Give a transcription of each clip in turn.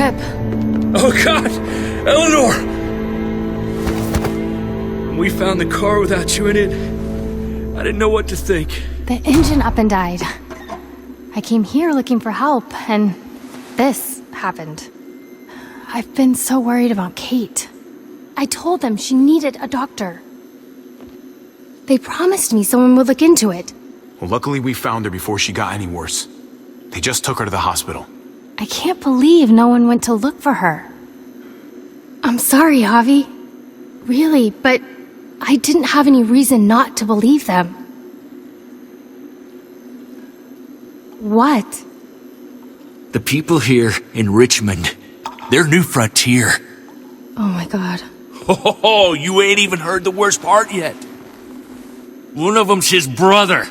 Trip. Oh God! Eleanor! When we found the car without you in it, I didn't know what to think. The engine up and died. I came here looking for help, and this happened. I've been so worried about Kate. I told them she needed a doctor. They promised me someone would look into it. Well, luckily we found her before she got any worse. They just took her to the hospital. I can't believe no one went to look for her. I'm sorry, Javi. Really, but I didn't have any reason not to believe them. What? The people here in Richmond, they're New Frontier. Oh my God. Oh, you ain't even heard the worst part yet. One of them's his brother.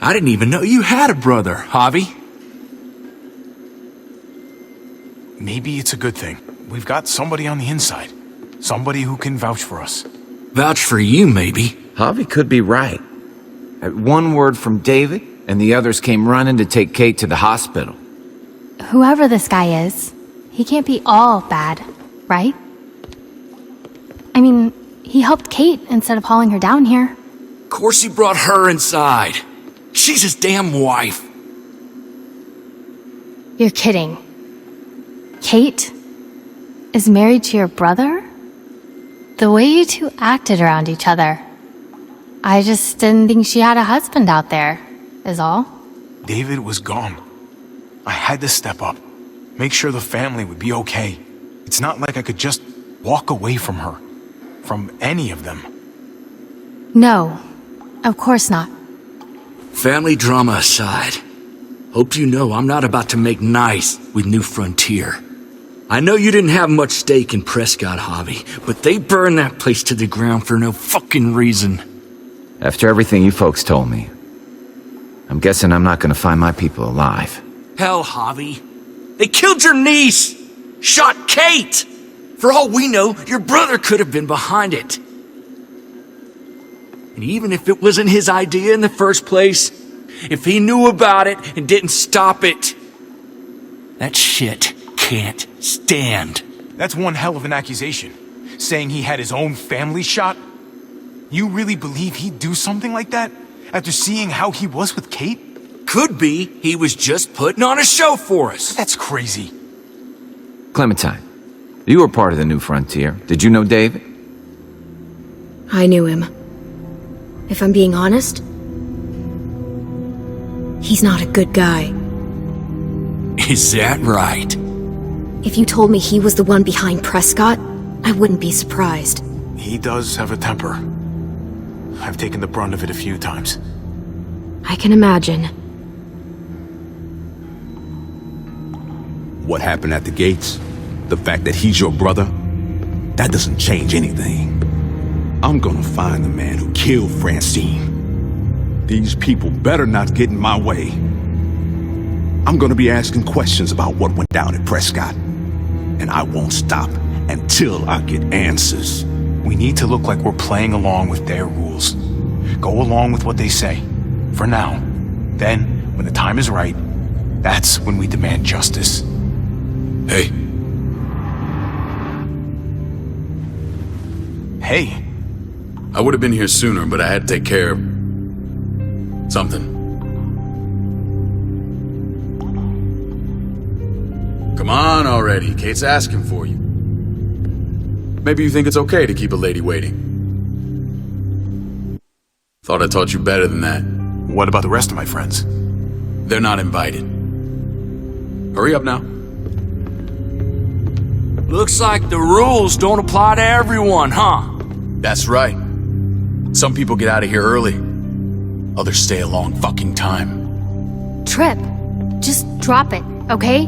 I didn't even know you had a brother, Javi. Maybe it's a good thing. We've got somebody on the inside. Somebody who can vouch for us. Vouch for you, maybe. Javi could be right. At one word from David, and the others came running to take Kate to the hospital. Whoever this guy is, he can't be all bad, right? I mean, he helped Kate instead of hauling her down here. Of course he brought her inside. She's his damn wife. You're kidding. Kate is married to your brother? The way you two acted around each other. I just didn't think she had a husband out there, is all. David was gone. I had to step up. Make sure the family would be okay. It's not like I could just walk away from her. From any of them. No, of course not. Family drama aside, hope you know I'm not about to make nice with New Frontier. I know you didn't have much stake in Prescott, Javi, but they burned that place to the ground for no fucking reason. After everything you folks told me, I'm guessing I'm not gonna find my people alive. Hell, Javi. They killed your niece! Shot Kate! For all we know, your brother could have been behind it. And even if it wasn't his idea in the first place, if he knew about it and didn't stop it, that shit can't stand. That's one hell of an accusation. Saying he had his own family shot? You really believe he'd do something like that? After seeing how he was with Kate? Could be he was just putting on a show for us. That's crazy. Clementine, you were part of the New Frontier. Did you know David? I knew him. If I'm being honest, he's not a good guy. Is that right? If you told me he was the one behind Prescott, I wouldn't be surprised. He does have a temper. I've taken the brunt of it a few times. I can imagine. What happened at the gates? The fact that he's your brother? That doesn't change anything. I'm gonna find the man who killed Francine. These people better not get in my way. I'm gonna be asking questions about what went down at Prescott. And I won't stop until I get answers. We need to look like we're playing along with their rules. Go along with what they say. For now. Then, when the time is right, that's when we demand justice. Hey. Hey. I would have been here sooner, but I had to take care of something. Come on already, Kate's asking for you. Maybe you think it's okay to keep a lady waiting. Thought I taught you better than that. What about the rest of my friends? They're not invited. Hurry up now. Looks like the rules don't apply to everyone, huh? That's right. Some people get out of here early. Others stay a long fucking time. Trip, just drop it, okay?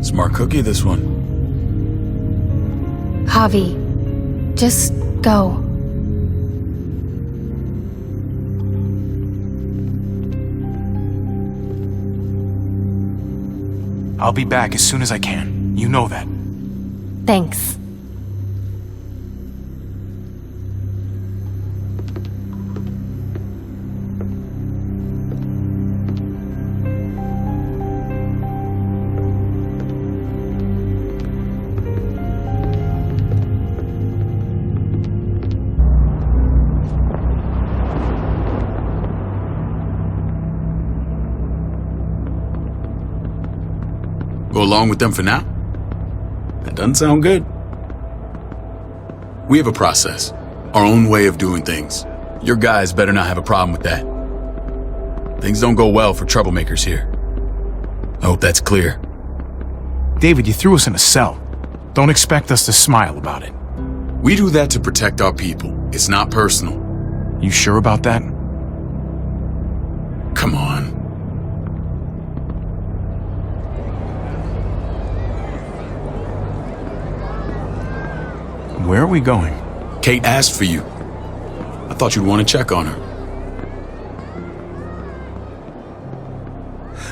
Smart cookie, this one. Javi, just go. I'll be back as soon as I can. You know that. Thanks. Go along with them for now? That doesn't sound good. We have a process, our own way of doing things. Your guys better not have a problem with that. Things don't go well for troublemakers here. I hope that's clear. David, you threw us in a cell. Don't expect us to smile about it. We do that to protect our people. It's not personal. You sure about that? Come on. Where are we going? Kate asked for you. I thought you'd want to check on her.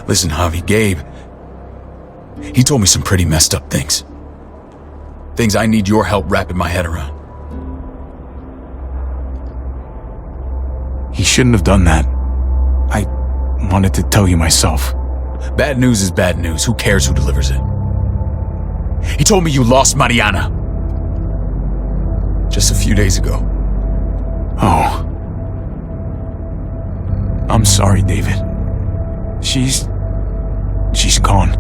Listen, Javi, Gabe, he told me some pretty messed up things. Things I need your help wrapping my head around. He shouldn't have done that. I wanted to tell you myself. Bad news is bad news. Who cares who delivers it? He told me you lost Mariana. Just a few days ago. Oh. I'm sorry, David. She's gone.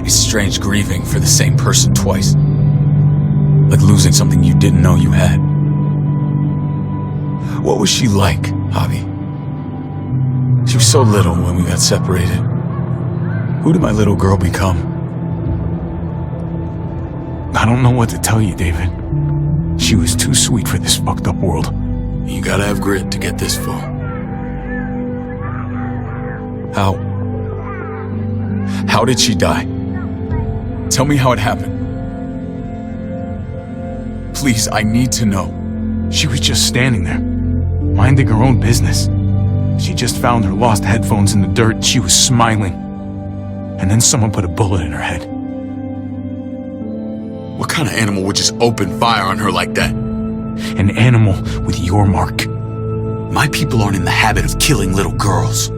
It's strange grieving for the same person twice. Like losing something you didn't know you had. What was she like, Javi? She was so little when we got separated. Who did my little girl become? I don't know what to tell you, David. She was too sweet for this fucked up world. You gotta have grit to get this far. How did she die? Tell me how it happened. Please, I need to know. She was just standing there, minding her own business. She just found her lost headphones in the dirt. She was smiling. And then someone put a bullet in her head. What kind of animal would just open fire on her like that? An animal with your mark. My people aren't in the habit of killing little girls.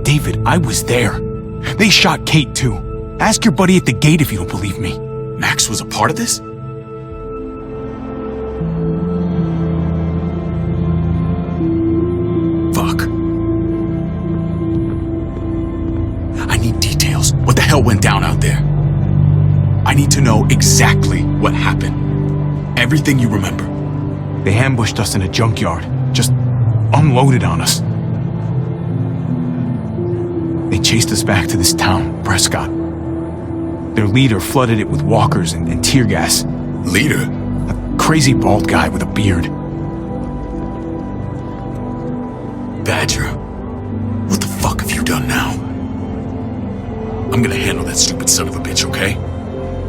David, I was there. They shot Kate too. Ask your buddy at the gate if you don't believe me. Max was a part of this? Fuck. I need details. What the hell went down out there? I need to know exactly what happened. Everything you remember. They ambushed us in a junkyard. Just unloaded on us. They chased us back to this town, Prescott. Their leader flooded it with walkers and tear gas. Leader? A crazy bald guy with a beard. Badger, what the fuck have you done now? I'm gonna handle that stupid son of a bitch, okay?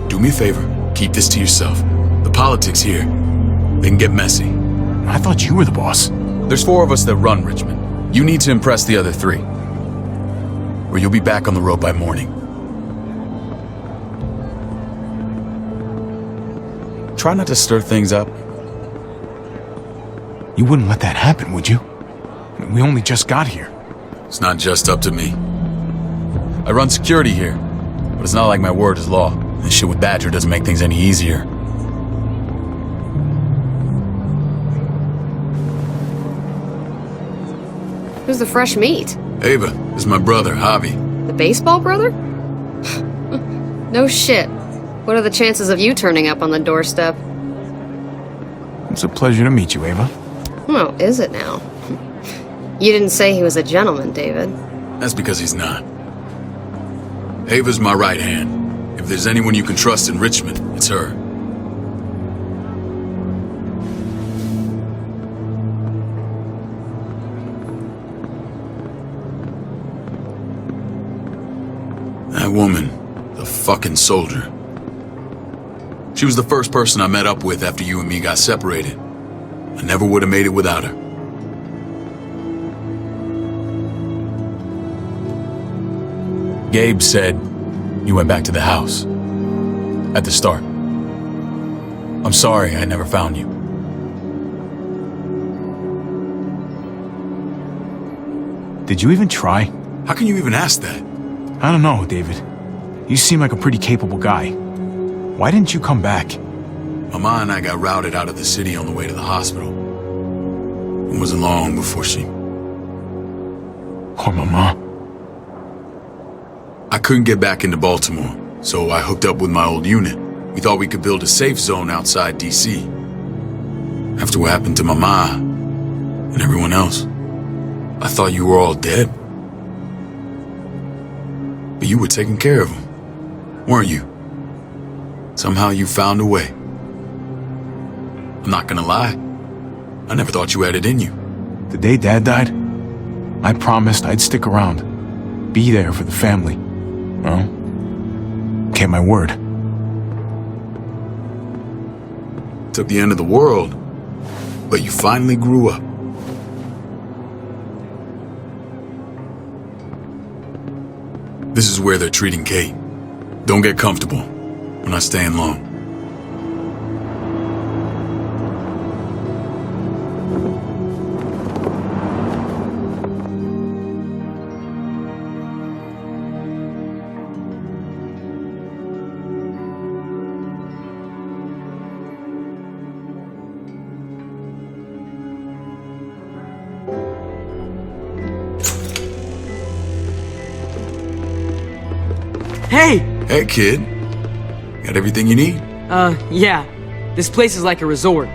Do me a favor, keep this to yourself. The politics here, they can get messy. I thought you were the boss. There's 4 of us that run Richmond. You need to impress the other 3. Or you'll be back on the road by morning. Try not to stir things up. You wouldn't let that happen, would you? We only just got here. It's not just up to me. I run security here, but it's not like my word is law. This shit with Badger doesn't make things any easier. Who's the fresh meat? Ava, this is my brother, Javi. The baseball brother? No shit. What are the chances of you turning up on the doorstep? It's a pleasure to meet you, Ava. Oh, is it now? You didn't say he was a gentleman, David. That's because he's not. Ava's my right hand. If there's anyone you can trust in Richmond, it's her. That woman, the fucking soldier. She was the first person I met up with after you and me got separated. I never would have made it without her. Gabe said you went back to the house. At the start. I'm sorry I never found you. Did you even try? How can you even ask that? I don't know, David. You seem like a pretty capable guy. Why didn't you come back? Mama and I got routed out of the city on the way to the hospital. It wasn't long before she... Poor Mama. I couldn't get back into Baltimore, so I hooked up with my old unit. We thought we could build a safe zone outside D.C. After what happened to Mama and everyone else, I thought you were all dead. But you were taking care of them, weren't you? Somehow you found a way. I'm not gonna lie, I never thought you had it in you. The day Dad died, I promised I'd stick around, be there for the family. Well, kept my word. Took the end of the world, but you finally grew up. This is where they're treating Kate. Don't get comfortable. We're not staying long. Hey! Hey, kid. Got everything you need? Yeah. This place is like a resort.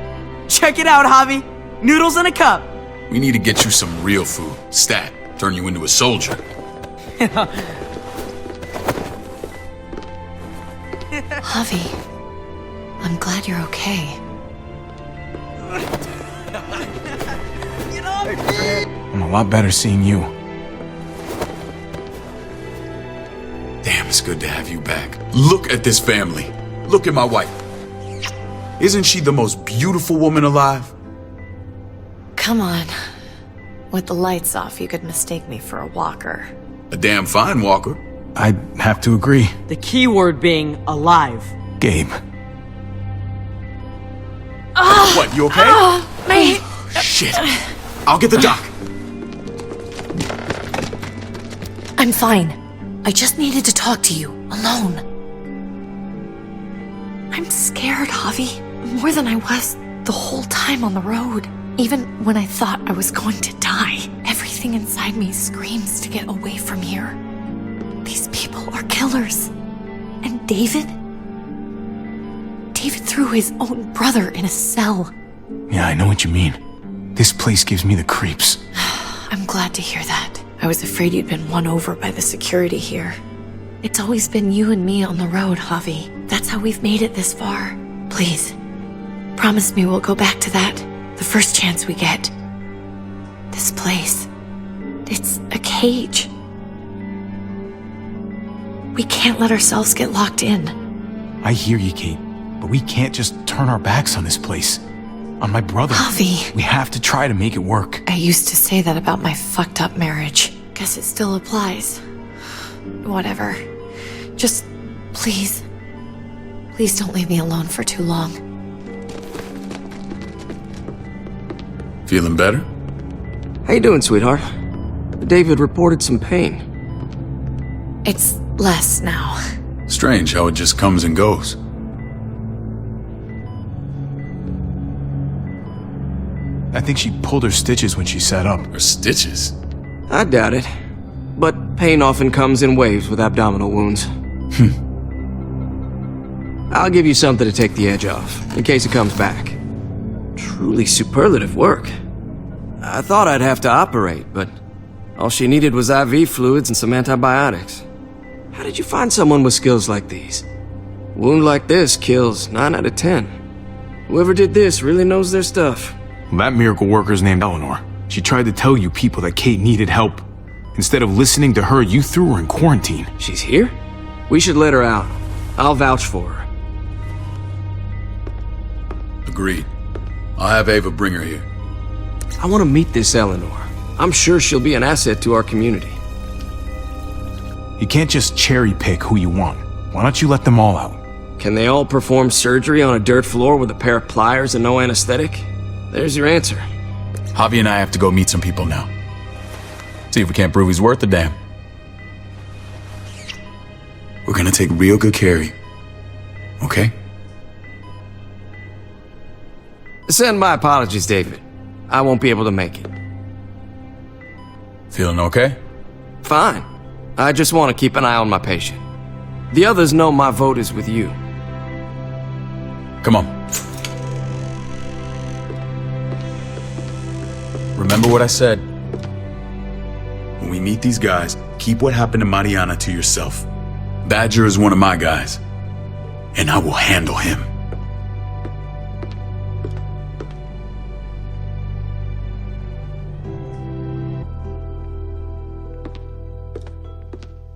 Check it out, Javi! Noodles in a cup! We need to get you some real food. Stat. Turn you into a soldier. Javi, I'm glad you're okay. I'm a lot better seeing you. Damn, it's good to have you back. Look at this family. Look at my wife. Isn't she the most beautiful woman alive? Come on. With the lights off, you could mistake me for a walker. A damn fine walker. I'd have to agree. The key word being alive. Gabe. What, you okay? Shit. I'll get the doc. I'm fine. I just needed to talk to you, alone. I'm scared, Javi. More than I was the whole time on the road. Even when I thought I was going to die, everything inside me screams to get away from here. These people are killers. And David? David threw his own brother in a cell. Yeah, I know what you mean. This place gives me the creeps. I'm glad to hear that. I was afraid you'd been won over by the security here. It's always been you and me on the road, Javi. That's how we've made it this far. Please, promise me we'll go back to that the first chance we get. This place, it's a cage. We can't let ourselves get locked in. I hear you, Kate, but we can't just turn our backs on this place. On my brother. Javi. We have to try to make it work. I used to say that about my fucked up marriage. Guess it still applies. Whatever. Just, please. Please don't leave me alone for too long. Feeling better? How you doing, sweetheart? David reported some pain. It's less now. Strange how it just comes and goes. I think she pulled her stitches when she sat up. Her stitches? I doubt it. But pain often comes in waves with abdominal wounds. I'll give you something to take the edge off, in case it comes back. Truly superlative work. I thought I'd have to operate, but all she needed was IV fluids and some antibiotics. How did you find someone with skills like these? A wound like this kills 9 out of 10. Whoever did this really knows their stuff. Well, that miracle worker's named Eleanor. She tried to tell you people that Kate needed help. Instead of listening to her, you threw her in quarantine. She's here? We should let her out. I'll vouch for her. Agreed. I'll have Ava bring her here. I want to meet this Eleanor. I'm sure she'll be an asset to our community. You can't just cherry pick who you want. Why don't you let them all out? Can they all perform surgery on a dirt floor with a pair of pliers and no anesthetic? There's your answer. Javi and I have to go meet some people now. See if we can't prove he's worth a damn. We're gonna take real good care of you. Okay? Send my apologies, David. I won't be able to make it. Feeling okay? Fine. I just want to keep an eye on my patient. The others know my vote is with you. Come on. Remember what I said. When we meet these guys, keep what happened to Mariana to yourself. Badger is one of my guys, and I will handle him.